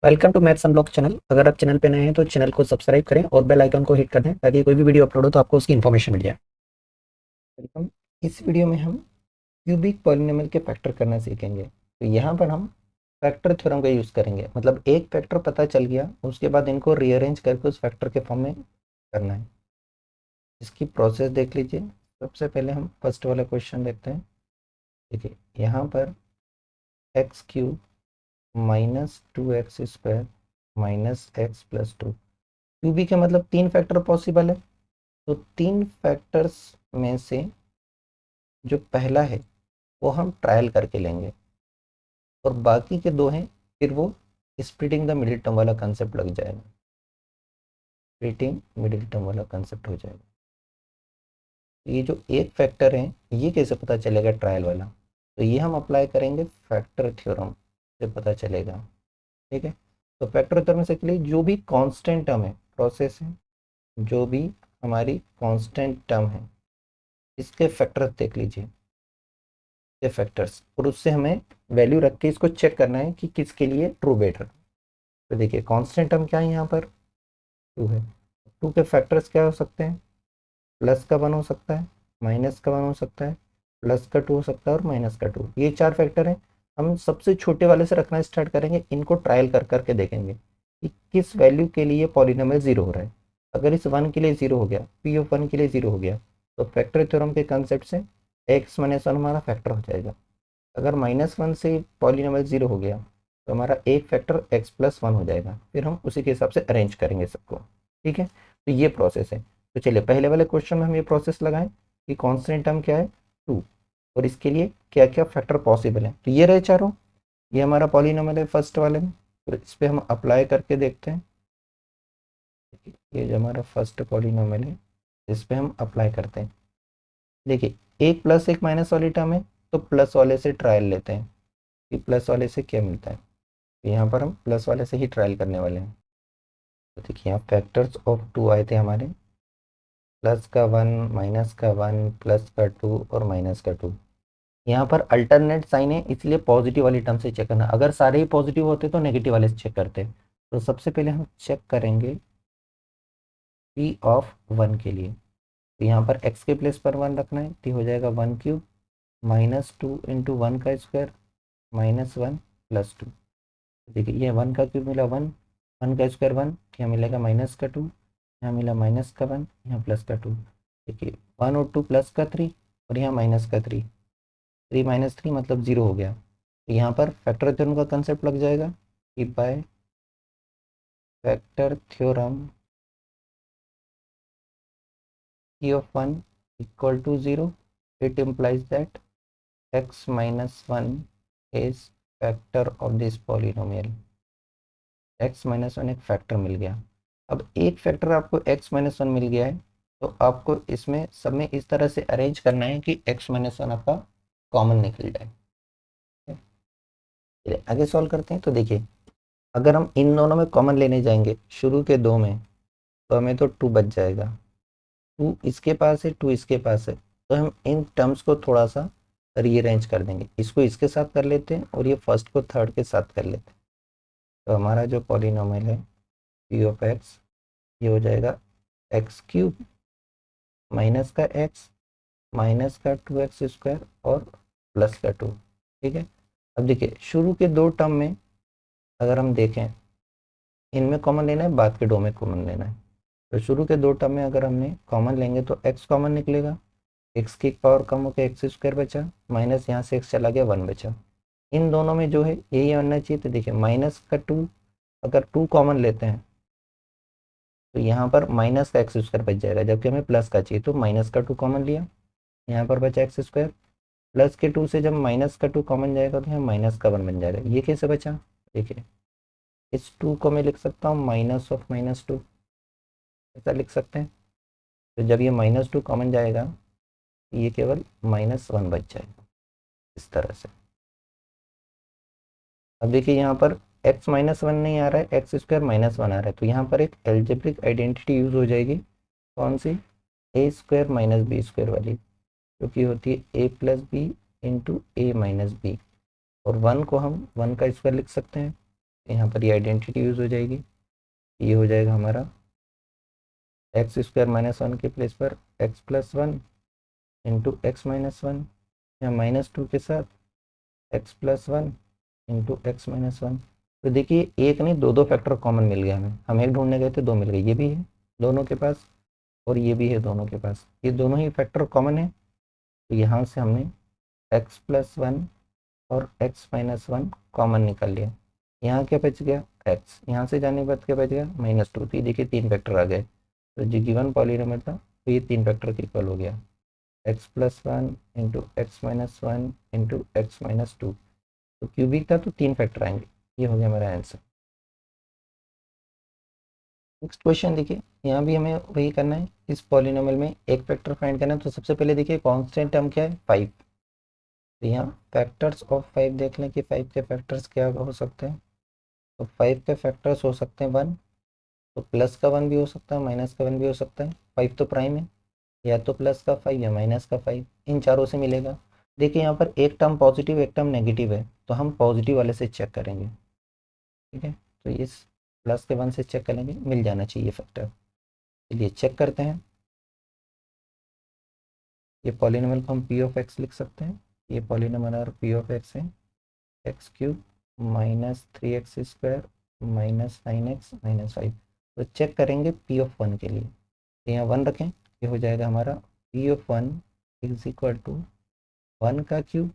Welcome to maths unlock channel. अगर आप channel पे नए हैं तो चैनल को सब्सक्राइब करें और बेल आइकन को हिट कर दें ताकि कोई भी वीडियो अपलोड हो तो आपको उसकी इन्फॉर्मेशन मिल जाए। वेलकम। इस वीडियो में हम क्यूबिक पॉलिनोमियल के फैक्टर करना सीखेंगे। तो यहाँ पर हम फैक्टर थ्योरम का यूज़ करेंगे, मतलब एक फैक्टर पता चल गया, उसके बाद इनको रीअरेंज करके उस फैक्टर के फॉर्म में करना है। इसकी प्रोसेस देख लीजिए। सबसे पहले हम फर्स्ट वाला क्वेश्चन देखते हैं। देखिए यहाँ पर x cube minus 2x² minus x plus 2। Cubic का मतलब तीन फैक्टर पॉसिबल है। तो तीन फैक्टर्स में से जो पहला है वो हम ट्रायल करके लेंगे और बाकी के दो हैं, फिर वो स्प्लिटिंग द मिडिल टर्म वाला कंसेप्ट लग जाएगा। स्प्लिटिंग मिडिल टर्म वाला कंसेप्ट हो जाएगा। ये जो एक फैक्टर है ये कैसे पता चलेगा ट्रायल वाला, तो ये हम अप्लाई करेंगे फैक्टर थ्योरम से पता चलेगा। ठीक है। तो फैक्टर थ्योरम से के लिए जो भी कांस्टेंट टर्म है, प्रोसेस है, जो भी हमारी कांस्टेंट टर्म है इसके फैक्टर देख लीजिए, ये फैक्टर्स, और उससे हमें वैल्यू रख के इसको चेक करना है कि किसके लिए ट्रू बेटर। तो देखिए कांस्टेंट टर्म क्या है यहाँ पर, टू है। टू के फैक्टर्स क्या हो सकते हैं, प्लस का वन हो सकता है, माइनस का वन हो सकता है, प्लस का टू हो सकता है और माइनस का टू। ये चार फैक्टर हैं। हम सबसे छोटे वाले से रखना स्टार्ट करेंगे, इनको ट्रायल कर करके देखेंगे कि किस वैल्यू के लिए पॉलिनोमियल जीरो हो रहा है। अगर इस वन के लिए जीरो हो गया, पी ऑफ वन के लिए जीरो हो गया, तो फैक्टर थ्योरम के कंसेप्ट से एक्स माइनस वन हमारा फैक्टर हो जाएगा। अगर माइनस वन से पॉलिनोमियल जीरो हो गया तो हमारा एक फैक्टर एक्स प्लस वन हो जाएगा। फिर हम उसी के हिसाब से अरेंज करेंगे सबको। ठीक है। तो ये प्रोसेस है। तो चलिए पहले वाले क्वेश्चन में हम ये प्रोसेस लगाएं कि कांस्टेंट टर्म क्या है, टू, और इसके लिए क्या क्या फैक्टर पॉसिबल है। तो ये रहे चारों, ये हमारा पॉलिनोमियल है फर्स्ट वाले में। तो इस पर हम अप्लाई करके देखते हैं। ये जो हमारा फर्स्ट पॉलिनोमियल है इस पर हम अप्लाई करते हैं। देखिए एक प्लस एक माइनस वाली टर्म है, तो प्लस वाले से ट्रायल लेते हैं कि प्लस वाले से क्या मिलता है। तो यहाँ पर हम प्लस वाले से ही ट्रायल करने वाले हैं। तो देखिए यहाँ फैक्टर्स ऑफ टू आए थे हमारे, प्लस का वन, माइनस का वन, प्लस का टू और माइनस का टू। यहाँ पर अल्टरनेट साइन है इसलिए पॉजिटिव वाली टर्म से चेक करना। अगर सारे ही पॉजिटिव होते तो नेगेटिव वाले से चेक करते। तो सबसे पहले हम चेक करेंगे पी ऑफ वन के लिए। तो यहाँ पर एक्स के प्लेस पर वन रखना है, तो हो जाएगा one cube minus two into one का square minus one plus two. देखिए ये वन का क्यूब मिला वन, वन का स्क्वायर वन, यहाँ मिलेगा माइनस का टू, यहाँ मिला माइनस का वन, यहाँ प्लस का टू। देखिए वन और टू प्लस का थ्री और यहाँ माइनस का थ्री, थ्री माइनस थ्री मतलब जीरो हो गया। तो यहाँ पर फैक्टर थ्योरम का कंसेप्ट लग जाएगा कि bye factor theorem p of 1 equal to 0, it implies that x minus 1 is factor of this polynomial। x minus one एक फैक्टर मिल गया। अब एक फैक्टर आपको x माइनस वन मिल गया है, तो आपको इसमें सब में इस तरह से अरेंज करना है कि x माइनस वन आपका कॉमन निकल जाए। चलिए आगे सॉल्व करते हैं। तो देखिए अगर हम इन दोनों में कॉमन लेने जाएंगे शुरू के दो में, तो हमें तो टू बच जाएगा। टू इसके पास है, टू इसके पास है, तो हम इन टर्म्स को थोड़ा सा रीअरेंज कर देंगे। इसको इसके साथ कर लेते हैं और ये फर्स्ट को थर्ड के साथ कर लेते हैं। तो हमारा जो पॉलिनोमियल है पी ऑफ एक्स, ये हो जाएगा एक्स क्यूब माइनस का एक्स माइनस का टू एक्स स्क्वायर और प्लस का टू। ठीक है। अब देखिए शुरू के दो टर्म में अगर हम देखें, इनमें कॉमन लेना है, बाद के दो में कॉमन लेना है। तो शुरू के दो टर्म में अगर हमने कॉमन लेंगे तो एक्स कॉमन निकलेगा, एक्स की पावर कम होकर एक्स स्क्वायर बचा, माइनस यहाँ से एक्स चला गया, वन बचा। इन दोनों में जो है यही बनना चाहिए। तो देखिए माइनस का टू, अगर टू कॉमन लेते हैं तो यहाँ पर माइनस का एक्स स्क्वायर बच जाएगा, जबकि हमें प्लस का चाहिए। तो माइनस का टू कॉमन लिया, यहाँ पर बचा एक्स स्क्वायर। प्लस के टू से जब माइनस का टू कॉमन जाएगा तो यहाँ माइनस का वन बन जाएगा। ये कैसे बचा, देखिए इस टू को मैं लिख सकता हूँ माइनस ऑफ माइनस टू, ऐसा लिख सकते हैं। तो जब ये माइनस टू कॉमन जाएगा ये केवल माइनस वन बच जाएगा इस तरह से। अब देखिए यहाँ पर x माइनस वन नहीं आ रहा है, एक्स स्क्वायर माइनस वन आ रहा है। तो यहाँ पर एक एल्जेब्रिक आइडेंटिटी यूज हो जाएगी, कौन सी, ए स्क्वायर माइनस बी स्क्वायर वाली, जो कि होती है ए प्लस बी इंटू ए माइनस बी। और वन को हम वन का स्क्वायर लिख सकते हैं, यहाँ पर ये आइडेंटिटी यूज़ हो जाएगी, ये हो जाएगा हमारा एक्स स्क्वायर माइनस वन के प्लेस पर x plus one into x minus one, या माइनस टू के साथ x plus one into x minus one. तो देखिए एक नहीं दो दो फैक्टर कॉमन मिल गया हमें, हम एक ढूंढने गए थे दो मिल गए, ये भी है दोनों के पास और ये भी है दोनों के पास, ये दोनों ही फैक्टर कॉमन है। तो यहाँ से हमने एक्स प्लस वन और एक्स माइनस वन कॉमन निकाल लिया। यहाँ क्या बच गया एक्स, यहाँ से जाने के बाद क्या बच गया माइनस टू। तो ये देखिए तीन फैक्टर आ गए, तो जो गिवन पॉलीनोमियल था तो ये तीन फैक्टर के इक्वल हो गया, x plus one into x minus one into x minus two. तो क्यूबिक था तो तीन फैक्टर आएंगे, ये हो गया हमारा आंसर। नेक्स्ट क्वेश्चन देखिए, यहाँ भी हमें वही करना है, इस पॉलिनोमियल में एक फैक्टर फाइंड करना है। तो सबसे पहले देखिए कांस्टेंट टर्म क्या है 5। तो यहाँ फैक्टर्स ऑफ 5 देख लें कि 5 के फैक्टर्स क्या हो सकते हैं। तो 5 के फैक्टर्स हो सकते हैं 1, तो प्लस का 1 भी हो सकता है, माइनस का 1 भी हो सकता है। 5 तो प्राइम है, या तो प्लस का 5 या माइनस का 5, इन चारों से मिलेगा। देखिए यहाँ पर एक टर्म पॉजिटिव एक टर्म नेगेटिव है, तो हम पॉजिटिव वाले से चेक करेंगे, ठीक है। तो इस प्लस के 1 से चेक करेंगे, मिल जाना चाहिए फैक्टर। चलिए चेक करते हैं। ये पॉलिनोमियल को हम पी ऑफ एक्स लिख सकते हैं। ये पॉलिनोमियल और पी ऑफ एक्स है x cube minus 3x square minus 9x minus 5। तो चेक करेंगे पी ऑफ वन के लिए, तो यहाँ 1 रखें, ये हो जाएगा हमारा P of one is equal to 1 का क्यूब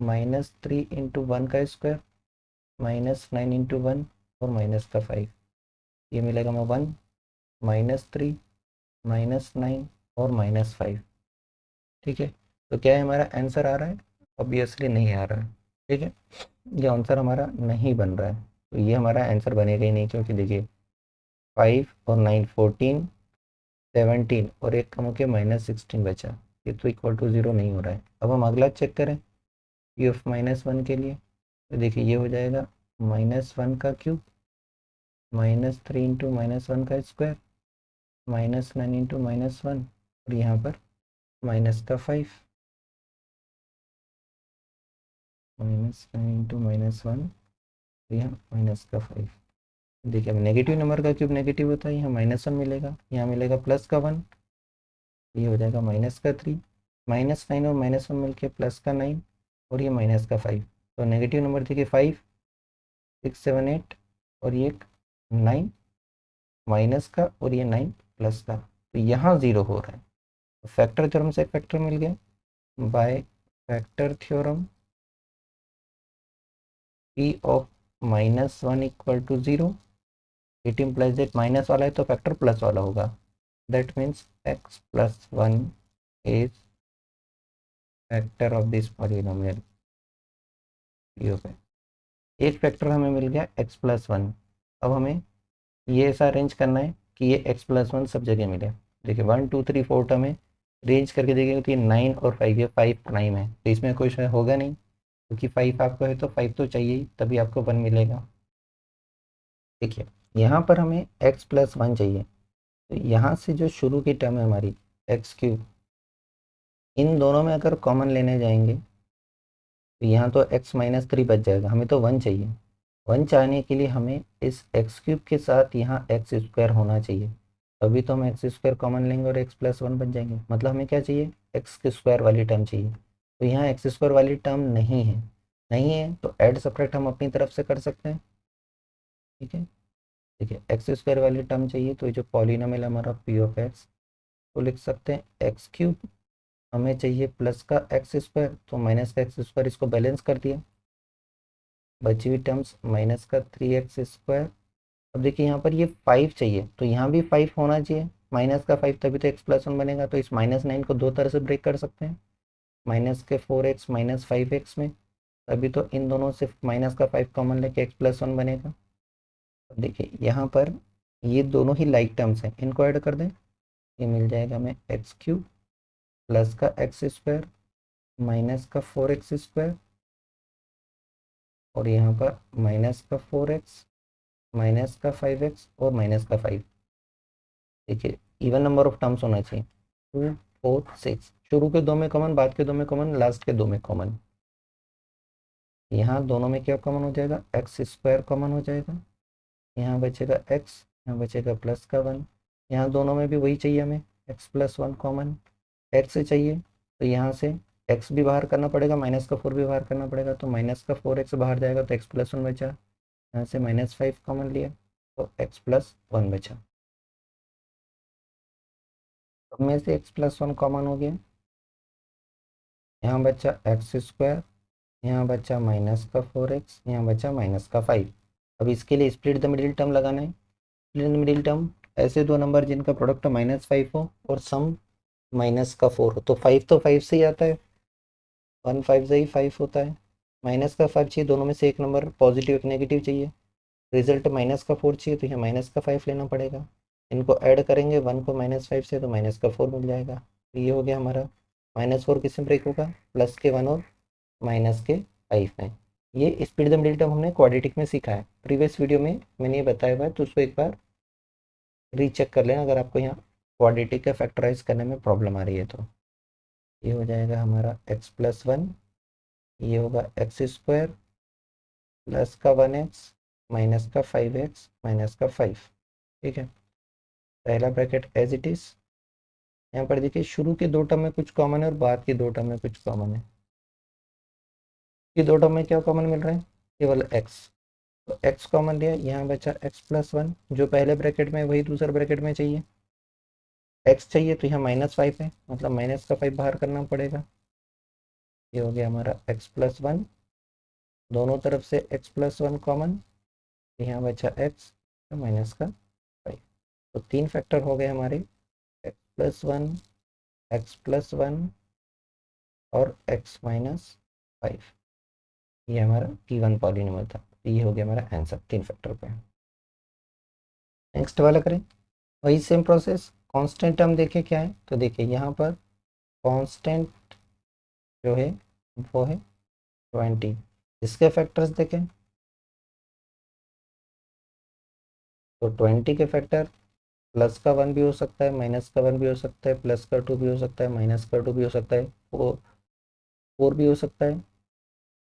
माइनस 3 इंटू 1 का स्क्वायर माइनस 9 इंटू 1 और माइनस का 5। ये मिलेगा हमें 1 माइनस 3 माइनस 9 और माइनस 5, ठीक है। तो क्या है हमारा आंसर आ रहा है, ऑब्वियसली नहीं आ रहा है, ठीक है। ये आंसर हमारा नहीं बन रहा है, तो ये हमारा आंसर बनेगा ही नहीं, क्योंकि देखिए 5 और 9 14 17 और एक कम होकर माइनस 16 बचा, ये तो इक्वल टू 0 नहीं हो रहा है। अब हम अगला चेक करें पी ऑफ माइनस वन के लिए, तो देखिए ये हो जाएगा माइनस 1 का क्यूब माइनस 3 इंटू माइनस 1 का स्क्वायर माइनस 9 इंटू माइनस 1 और यहाँ पर माइनस का 5 माइनस 9 इंटू माइनस 1 यहाँ माइनस का 5। देखिए अब नेगेटिव नंबर का क्यूब नेगेटिव होता है, यहाँ माइनस 1 मिलेगा, यहाँ मिलेगा प्लस का 1, ये हो जाएगा माइनस का 3, माइनस 9 और माइनस 1 मिलके प्लस का 9 और ये माइनस का 5। तो नेगेटिव नंबर देखिए 5 6 7 8 और ये 9 माइनस का और ये 9 प्लस का, तो यहाँ 0 हो रहा है। तो फैक्टर थ्योरम से फैक्टर मिल गया, by factor theorem P of minus 1 equal to 0, it implies that minus वाला है तो फैक्टर प्लस वाला होगा, that means x plus 1 is factor of this polynomial P of x. एक फैक्टर हमें मिल गया x प्लस 1। अब हमें ये ऐसा अरेंज करना है कि ये x प्लस 1 सब जगह मिले। देखिए 1 2 3 4 टर्म है, रेंज करके देखिए तो ये 9 और 5, ये 5 प्राइम है, तो इसमें कुछ होगा नहीं, क्योंकि 5 आपको है तो 5 तो चाहिए ही, तभी आपको 1 मिलेगा। देखिए यहाँ पर हमें x प्लस 1 चाहिए, तो यहाँ से जो शुरू की टर्म है हमारी एक्स क्यूब, इन दोनों में अगर कॉमन लेने जाएंगे तो यहाँ तो x माइनस 3 बच जाएगा, हमें तो 1 चाहिए। 1 चाहने के लिए हमें इस एक्स क्यूब के साथ यहाँ एक्स स्क्वायर होना चाहिए, तभी तो हम एक्स स्क्वायर कॉमन लेंगे और x प्लस 1 बच जाएंगे। मतलब हमें क्या चाहिए एक्स के स्क्वायर वाली टर्म चाहिए, तो यहाँ एक्स स्क्वायर वाली टर्म नहीं है, नहीं है तो ऐड सब्ट्रैक्ट हम अपनी तरफ से कर सकते हैं, ठीक है। देखिए एक्स स्क्वायर वाली टर्म चाहिए, तो ये जो पॉलिनोमियल हमारा पी ऑफ एक्स को लिख सकते हैं एक्स क्यूब, हमें चाहिए प्लस का एक्स स्क्वायर, तो माइनस का एक्स स्क्वायर इसको बैलेंस कर दिया, बची हुई टर्म्स माइनस का 3x स्क्वायर। अब देखिए यहाँ पर ये 5 चाहिए, तो यहाँ भी 5 होना चाहिए, माइनस का 5 तभी तो x प्लस 1 बनेगा। तो इस माइनस 9 को दो तरह से ब्रेक कर सकते हैं, माइनस के 4x माइनस 5x में, तभी तो इन दोनों से माइनस का 5 कॉमन लेके x प्लस 1 बनेगा। अब देखिए यहाँ पर ये दोनों ही लाइक टर्म्स हैं, इनको ऐड कर दें, ये मिल जाएगा हमें एक्स क्यूब प्लस का एक्स स्क्वायर माइनस का 4x स्क्वायर और यहाँ पर माइनस का 4x माइनस का 5x और माइनस का 5। देखिए इवन नंबर ऑफ टर्म्स होना चाहिए, 2 4 6, शुरू के दो में कॉमन, बाद के दो में कॉमन, लास्ट के दो में कॉमन। यहाँ दोनों में क्या कॉमन हो जाएगा, एक्स स्क्वायर कॉमन हो जाएगा, यहाँ बचेगा एक्स, यहाँ बचेगा प्लस का 1, यहाँ दोनों में भी वही चाहिए हमें, एक्स प्लस 1 कॉमन एक्स से चाहिए, तो यहाँ से एक्स भी बाहर करना पड़ेगा, माइनस का 4 भी बाहर करना पड़ेगा, तो माइनस का 4x बाहर जाएगा तो एक्स प्लस 1 बचा, यहाँ से -5 कॉमन लिया तो एक्स प्लस 1 बचा, अब में से एक्स प्लस 1 कॉमन हो गया, यहाँ बचा एक्स स्क्वायर, यहाँ बचा माइनस का 4x, यहाँ बचा माइनस का 5। अब इसके लिए स्प्लिट द मिडिल टर्म लगाना है। स्प्लिट द मिडिल टर्म, ऐसे दो नंबर जिनका प्रोडक्ट -5 हो और सम माइनस का 4 हो, तो 5 तो 5 से ही आता है, 1 5 से ही 5 होता है, माइनस का 5 चाहिए, दोनों में से एक नंबर पॉजिटिव एक नेगेटिव चाहिए, रिजल्ट माइनस का 4 चाहिए तो यहाँ माइनस का 5 लेना पड़ेगा, इनको ऐड करेंगे 1 को -5 से तो माइनस का 4 मिल जाएगा, तो ये हो गया हमारा। -4 किससे ब्रेक होगा, प्लस के 1 और माइनस के 5 में। ये स्प्लिट द मिडिल टर्म हमने क्वाड्रेटिक में सीखा है, प्रीवियस वीडियो में मैंने ये बताया हुआ है, तो उसको एक बार रीचेक कर लेना अगर आपको यहाँ क्वाड्रेटिक का फैक्टराइज करने में प्रॉब्लम आ रही है तो। ये हो जाएगा हमारा एक्स प्लस 1, ये होगा एक्स स्क्वायर प्लस का 1x माइनस का 5x माइनस का 5, ठीक है। पहला ब्रैकेट एज इट इज, यहाँ पर देखिए शुरू के दो टर्म में कुछ कॉमन है और बाद के दो टर्म में कुछ कॉमन है। ये दो टर्म में क्या कॉमन मिल रहा है, केवल x, तो x कॉमन लिया, यहाँ बचा x प्लस 1, जो पहले ब्रैकेट में वही दूसरे ब्रैकेट में चाहिए, x चाहिए तो यहाँ -5 है, मतलब माइनस का 5 बाहर करना पड़ेगा, ये हो गया हमारा x प्लस 1, दोनों तरफ से x प्लस 1 कॉमन, यहाँ बचा x माइनस का 5, तो 3 फैक्टर हो गए हमारे, x प्लस 1, x प्लस 1 और x माइनस 5, ये हमारा P1 पॉलिनोमियल था, तो ये हो गया हमारा आंसर 3 फैक्टर पे। नेक्स्ट वाला करें, वही सेम प्रोसेस, कांस्टेंट टर्म देखें क्या है, तो देखिए यहाँ पर कांस्टेंट जो है वो है 20, इसके फैक्टर्स देखें तो 20 के फैक्टर प्लस का 1 भी हो सकता है, माइनस का 1 भी हो सकता है, प्लस का 2 भी हो सकता है, माइनस का 2 भी हो सकता है, 4 भी हो सकता है,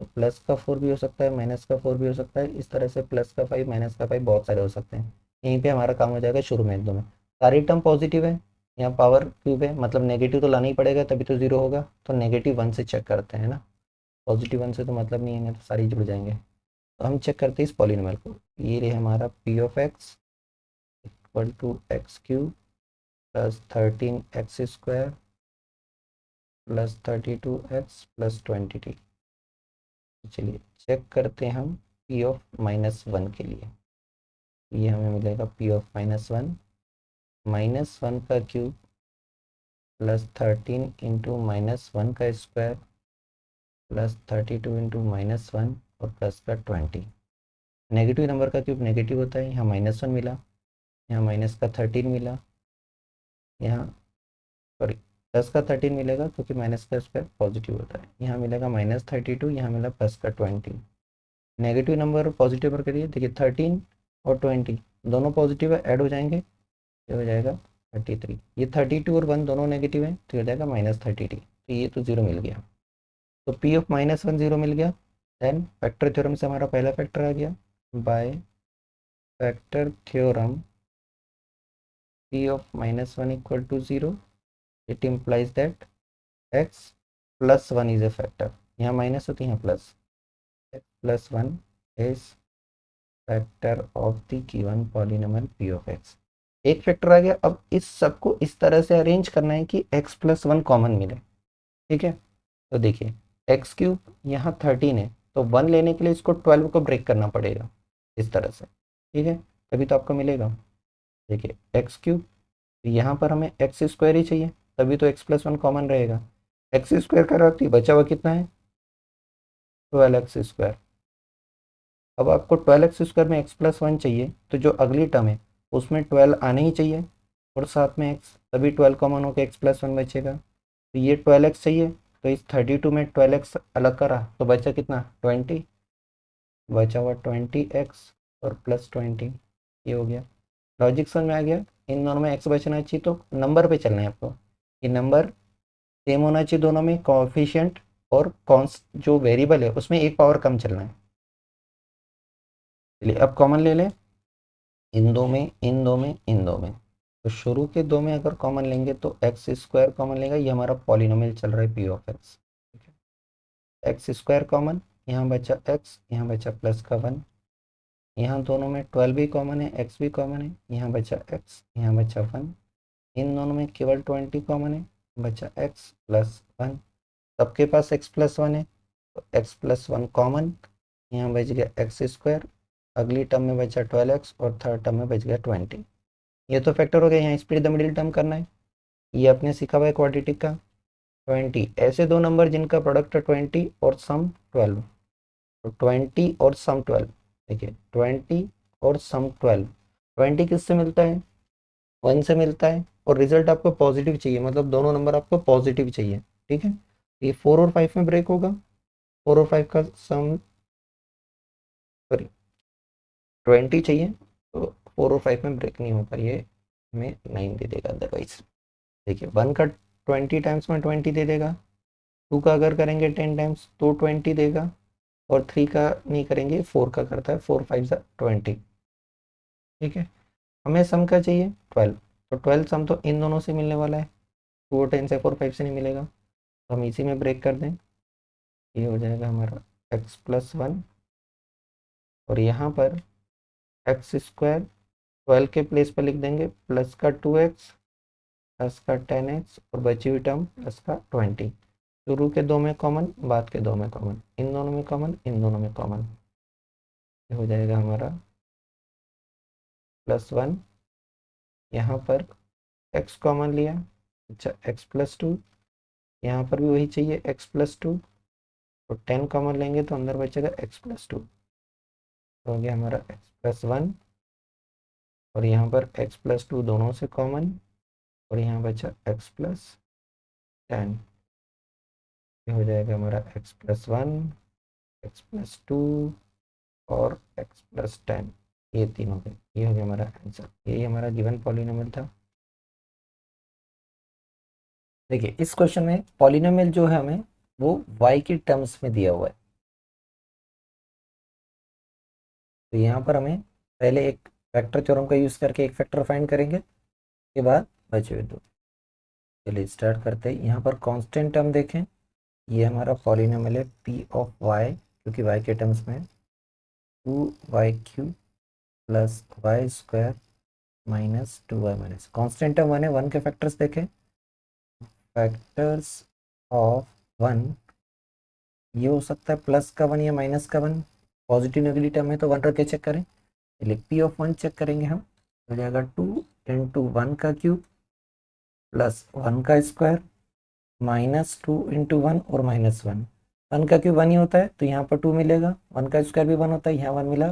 तो प्लस का 4 भी हो सकता है, माइनस का 4 भी हो सकता है, इस तरह से प्लस का 5 माइनस का 5 बहुत सारे हो सकते हैं। यहीं पे हमारा काम हो जाएगा शुरू में एक दो में, सारी टर्म पॉजिटिव है, यहाँ पावर क्यूब है, मतलब नेगेटिव तो लाना ही पड़ेगा तभी तो 0 होगा, तो -1 से चेक करते हैं ना, +1 से तो मतलब नहीं है, तो सारी जुड़ जाएंगे, तो हम चेक करते हैं इस पॉलिनोमियल को। ये रहे हमारा P of x equal to x cube plus 13x square plus 32x plus 20t। चलिए चेक करते हैं हम पी ऑफ -1 के लिए, ये हमें मिलेगा पी ऑफ -1, -1 का क्यूब प्लस 13 इंटू -1 का स्क्वायर प्लस 32 इंटू -1 और प्लस का 20। नेगेटिव नंबर का क्यूब नेगेटिव होता है, यहाँ -1 मिला, यहाँ माइनस का 13 मिला, यहाँ सॉरी प्लस का 13 मिलेगा क्योंकि माइनस का स्क्वायर पॉजिटिव होता है, यहाँ मिलेगा -32, यहाँ मिला प्लस का 20। नेगेटिव नंबर और पॉजिटिव नंबर करिए, देखिए 13 और 20 दोनों पॉजिटिव है, ऐड हो जाएंगे, ये हो जाएगा 33, ये 32 और 1 दोनों नेगेटिव है तो ये हो जाएगा -33, तो ये तो 0 मिल गया, तो पी ऑफ -1 0 मिल गया। देन फैक्टर थ्योरम से हमारा पहला फैक्टर आ गया, by factor theorem P of -1 equal to 0, it implies that x plus 1 is a factor, यहाँ माइनस होती है यहाँ plus, x plus 1 is factor of the given polynomial p of x। एक फैक्टर आ गया, अब इस सबको इस तरह से अरेंज करना है कि x प्लस 1 कॉमन मिले, ठीक है। तो देखिए एक्स क्यूब यहाँ 13 है, तो 1 लेने के लिए इसको 12 को ब्रेक करना पड़ेगा इस तरह से, ठीक है, तभी तो आपको मिलेगा। देखिए एक्स क्यूब, यहाँ पर हमें एक्स स्क्वायर ही चाहिए, तभी तो x प्लस 1 कॉमन रहेगा, एक्स स्क्वायर का रखती बचा हुआ कितना है 12x स्क्वायर। अब आपको 12x स्क्वायर में x प्लस 1 चाहिए, तो जो अगली टर्म है उसमें 12 आने ही चाहिए और साथ में x, तभी 12 कॉमन होकर x प्लस 1 बचेगा, तो ये 12x चाहिए, तो इस 32 में 12x अलग करा तो बचा कितना 20, बचा हुआ 20x और प्लस 20, ये हो गया। लॉजिक समझ में आ गया, इन दोनों में x बचना चाहिए तो नंबर पे चलना है आपको, ये नंबर सेम होना चाहिए दोनों में, कोएफिशिएंट और जो वेरिएबल है उसमें एक पावर कम चलना है। चलिए अब कॉमन ले लें, इन दो में, इन दो में, इन दो में। तो शुरू के दो में अगर कॉमन लेंगे तो एक्स स्क्वायर कॉमन लेगा, ये हमारा पॉलिनोमियल चल रहा है P of x. X square common, यहाँ बचा एक्स, यहाँ बचा प्लस का 1, यहाँ दोनों में 12 भी कॉमन है, एक्स भी कॉमन है, यहाँ बचा एक्स, यहाँ बचा 1, इन दोनों में केवल 20 कॉमन है, बचा एक्स प्लस 1। सबके पास एक्स प्लस 1 है तो एक्स प्लस 1 कॉमन, यहाँ बच गया एक्स स्क्वायर, अगली टर्म में बचा 12x और थर्ड टर्म में बच गया 20। ये तो फैक्टर हो गया, यहाँ स्प्लिट द मिडिल टर्म करना है, ये आपने सीखा हुआ है क्वाड्रेटिक का। 20 ऐसे दो नंबर जिनका प्रोडक्ट है 20 और सम 12, तो 20 और सम 12, देखिए 20 और सम 12, 20 किससे मिलता है, 1 से मिलता है, और रिजल्ट आपको पॉजिटिव चाहिए, मतलब दोनों नंबर आपको पॉजिटिव चाहिए, ठीक है। ये 4 और 5 में ब्रेक होगा, 4 और 5 का सम, सॉरी 20 चाहिए, तो 4 और 5 में ब्रेक नहीं होगा, ये हमें 9 दे देगा अदरवाइज। देखिए 1 का 20 टाइम्स में 20 दे देगा, 2 का अगर करेंगे 10 टाइम्स तो 20 देगा, और 3 का नहीं करेंगे, 4 का करता है, 4 5 20, ठीक है। हमें सम का चाहिए 12, तो 12 सम तो इन दोनों से मिलने वाला है, 2 और 10 से 4 5 से नहीं मिलेगा, तो हम इसी में ब्रेक कर दें, ये हो जाएगा हमारा x प्लस 1, और यहाँ पर एक्स स्क्वायर 12 के प्लेस पर लिख देंगे प्लस का 2x प्लस का 10x और बची हुई टर्म प्लस का 20। शुरू के दो में कॉमन, बाद के दो में कॉमन, इन दोनों में कॉमन, इन दोनों में कॉमन, ये हो जाएगा हमारा प्लस 1, यहाँ पर x कॉमन लिया, अच्छा x प्लस 2, यहाँ पर भी वही चाहिए x प्लस 2, तो 10 कॉमन लेंगे तो अंदर बचेगा x प्लस 2, तो हो गया हमारा x प्लस 1, और यहाँ पर x प्लस 2 दोनों से कॉमन, और यहाँ बचा x प्लस 10, ये हो जाएगा हमारा x प्लस 1, x प्लस 2 और x प्लस 10, ये तीन हो गए, ये हो गया हमारा आंसर, यही हमारा गिवन पॉलिनोमियल था। देखिए इस क्वेश्चन में पॉलिनोमियल जो है हमें वो y की टर्म्स में दिया हुआ है, तो यहाँ पर हमें पहले एक फैक्टर थ्योरम का यूज़ करके एक फैक्टर फाइंड करेंगे, उसके बाद बचे हुए दो। चलिए स्टार्ट करते हैं। यहाँ पर कांस्टेंट टर्म देखें, ये हमारा पॉलिनोमियल है p ऑफ y, क्योंकि y के टर्म्स में 2y³ plus y square minus 2y minus, constant term 1 है, 1 के फैक्टर्स देखें, फैक्टर्स ऑफ 1 ये हो सकता है प्लस का 1 या माइनस का 1, पॉजिटिव नेगेटिव टर्म है तो 1 रख के चेक करें। चलिए p ऑफ 1 चेक करेंगे हम, हो जाएगा 2 इंटू 1 का क्यूब प्लस 1 का स्क्वायर माइनस 2 इंटू 1 और माइनस 1, 1 का क्यूब 1 ही होता है तो यहाँ पर 2 मिलेगा, 1 का स्क्वायर भी 1 होता है, यहाँ 1 मिला,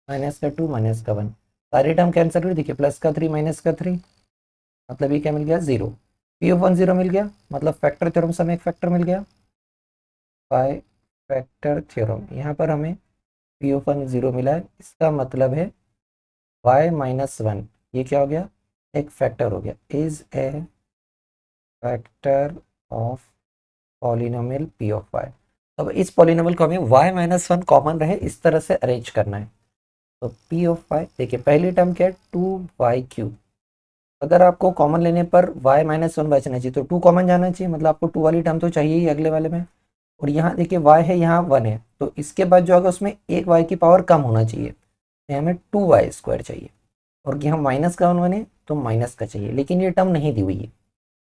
माइनस का 2 माइनस का 1, सारी टर्म कैंसिल हुई, देखिए प्लस का 3 माइनस का 3, मतलब ये क्या मिल गया 0, p ऑफ 1 0 मिल गया, मतलब फैक्टर थ्योरम से हमें एक फैक्टर मिल गया बाय फैक्टर थ्योरम। यहाँ पर हमें p ऑफ 1 0 मिला है, इसका मतलब है y माइनस 1 ये क्या हो गया, एक फैक्टर हो गया, is a factor of polynomial p of y। अब इस पॉलिनोमियल को हमें y माइनस 1 कॉमन रहे इस तरह से अरेंज करना है, तो p ऑफ y देखिए पहली टर्म क्या है 2y³, अगर आपको कॉमन लेने पर y माइनस 1 बचना चाहिए तो 2 कॉमन जाना चाहिए, मतलब आपको 2 वाली टर्म तो चाहिए ही अगले वाले में, और यहाँ देखिए y है, यहाँ 1 है, तो इसके बाद जो होगा उसमें एक y की पावर कम होना चाहिए, तो हमें 2y² चाहिए, और यहाँ माइनस का 1 है तो माइनस का चाहिए, लेकिन ये टर्म नहीं दी हुई है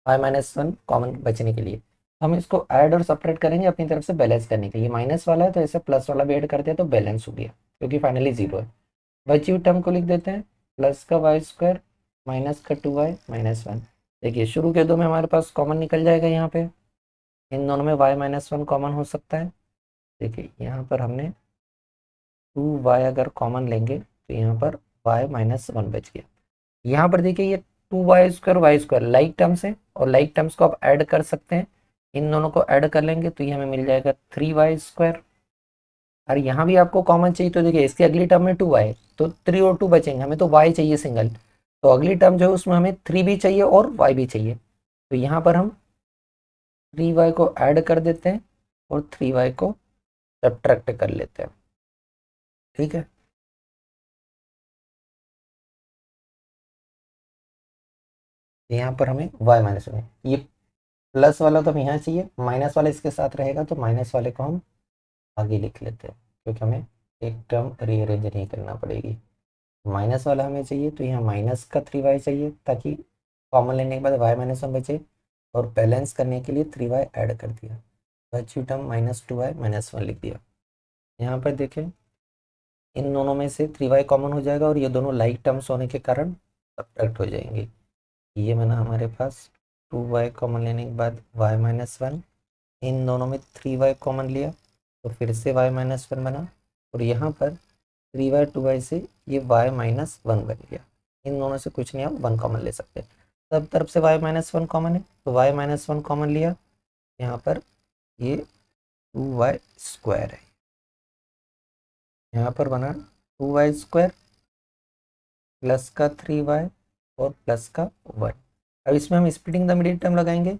y माइनस 1 कॉमन बचने के लिए, हम इसको ऐड और सपरेट करेंगे अपनी तरफ से बैलेंस करने के लिए, माइनस वाला है तो ऐसे प्लस वाला भी ऐड करते हैं तो बैलेंस हो गया, क्योंकि फाइनली 0 है। बची हुई टर्म को लिख देते हैं प्लस का y² माइनस का 2y माइनस 1, देखिए शुरू के दो में हमारे पास कॉमन निकल जाएगा, यहाँ पे इन दोनों में y माइनस 1 कॉमन हो सकता है, देखिए यहाँ पर हमने 2y अगर कॉमन लेंगे तो यहाँ पर y माइनस 1 बच गया। यहाँ पर देखिए ये 2y² y² लाइक टर्म्स है, और लाइक टर्म्स को आप ऐड कर सकते हैं, इन दोनों को ऐड कर लेंगे तो ये हमें मिल जाएगा 3y², और यहाँ भी आपको कॉमन चाहिए तो देखिए इसकी अगली टर्म में 2y, तो 3 और 2 बचेंगे, हमें तो y चाहिए सिंगल, तो अगली टर्म जो है उसमें हमें 3 भी चाहिए और y भी चाहिए, तो यहाँ पर हम 3y को ऐड कर देते हैं और 3y को सब्ट्रैक्ट कर लेते हैं। ठीक है, यहाँ पर हमें y माइनस वन, ये प्लस वाला तो हम यहाँ चाहिए, माइनस वाला इसके साथ रहेगा तो माइनस वाले को हम आगे लिख लेते हैं, क्योंकि हमें एक टर्म रीअरेंज नहीं करना पड़ेगी। माइनस वाला हमें चाहिए तो यहाँ माइनस का 3y चाहिए, ताकि कॉमन लेने के बाद y माइनस वन बचे, और बैलेंस करने के लिए 3y ऐड कर दिया, बची term minus 2y minus one लिख दिया। यहाँ पर देखें, इन दोनों में से 3y कॉमन हो जाएगा और ये दोनों लाइक टर्म्स होने के कारण सब्ट्रैक्ट हो जाएंगे। ये बना हमारे पास 2y कॉमन लेने के बाद y माइनस वन, इन दोनों में 3y कॉमन लिया तो फिर से y माइनस वन बना, और यहाँ पर 3y 2y से ये y माइनस वन बन गया। इन दोनों से कुछ नहीं, आप वन कॉमन ले सकते हैं, सब तरफ से y माइनस वन कॉमन है तो y माइनस वन कॉमन लिया, यहाँ पर ये 2y स्क्वायर है, यहाँ पर बना 2y स्क्वायर प्लस का 3y और प्लस का 1। अब इसमें हम स्प्लिटिंग द मिडिल टर्म लगाएंगे।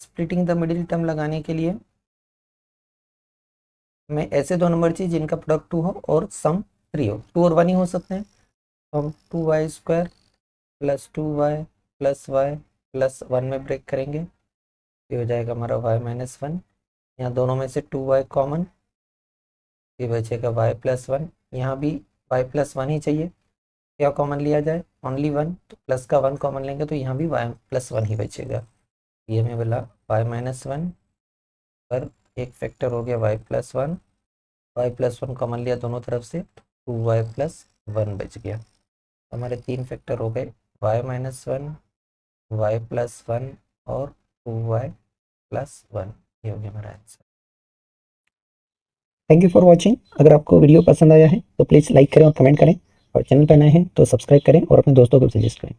स्प्लिटिंग द मिडिल टर्म लगाने के लिए हमें ऐसे दो नंबर चाहिए जिनका प्रोडक्ट 2 हो और सम 3 हो, 2 और 1 ही हो सकते हैं। तो हम 2y square plus 2y plus y plus 1 में ब्रेक करेंगे, ये हो जाएगा हमारा y माइनस वन। यहाँ दोनों में से 2y कॉमन, ये बचेगा y प्लस वन। यहाँ भी y प्लस वन ही चाहिए, क्या कॉमन लिया जाए, ओनली वन, तो प्लस का 1 कॉमन लेंगे तो यहाँ भी y प्लस वन ही बचेगा। ये हमें बोला y माइनस वन पर एक फैक्टर हो गया y plus one, y plus one common लिया दोनों तरफ से, 2y प्लस वन बच गया। हमारे 3 फैक्टर हो गए, y minus one, y plus one और 2y प्लस वन, ये हो गया हमारा answer. Thank you for watching. अगर आपको वीडियो पसंद आया है तो प्लीज़ लाइक करें और कमेंट करें, और चैनल पर नए हैं तो सब्सक्राइब करें और अपने दोस्तों को सजेस्ट करें।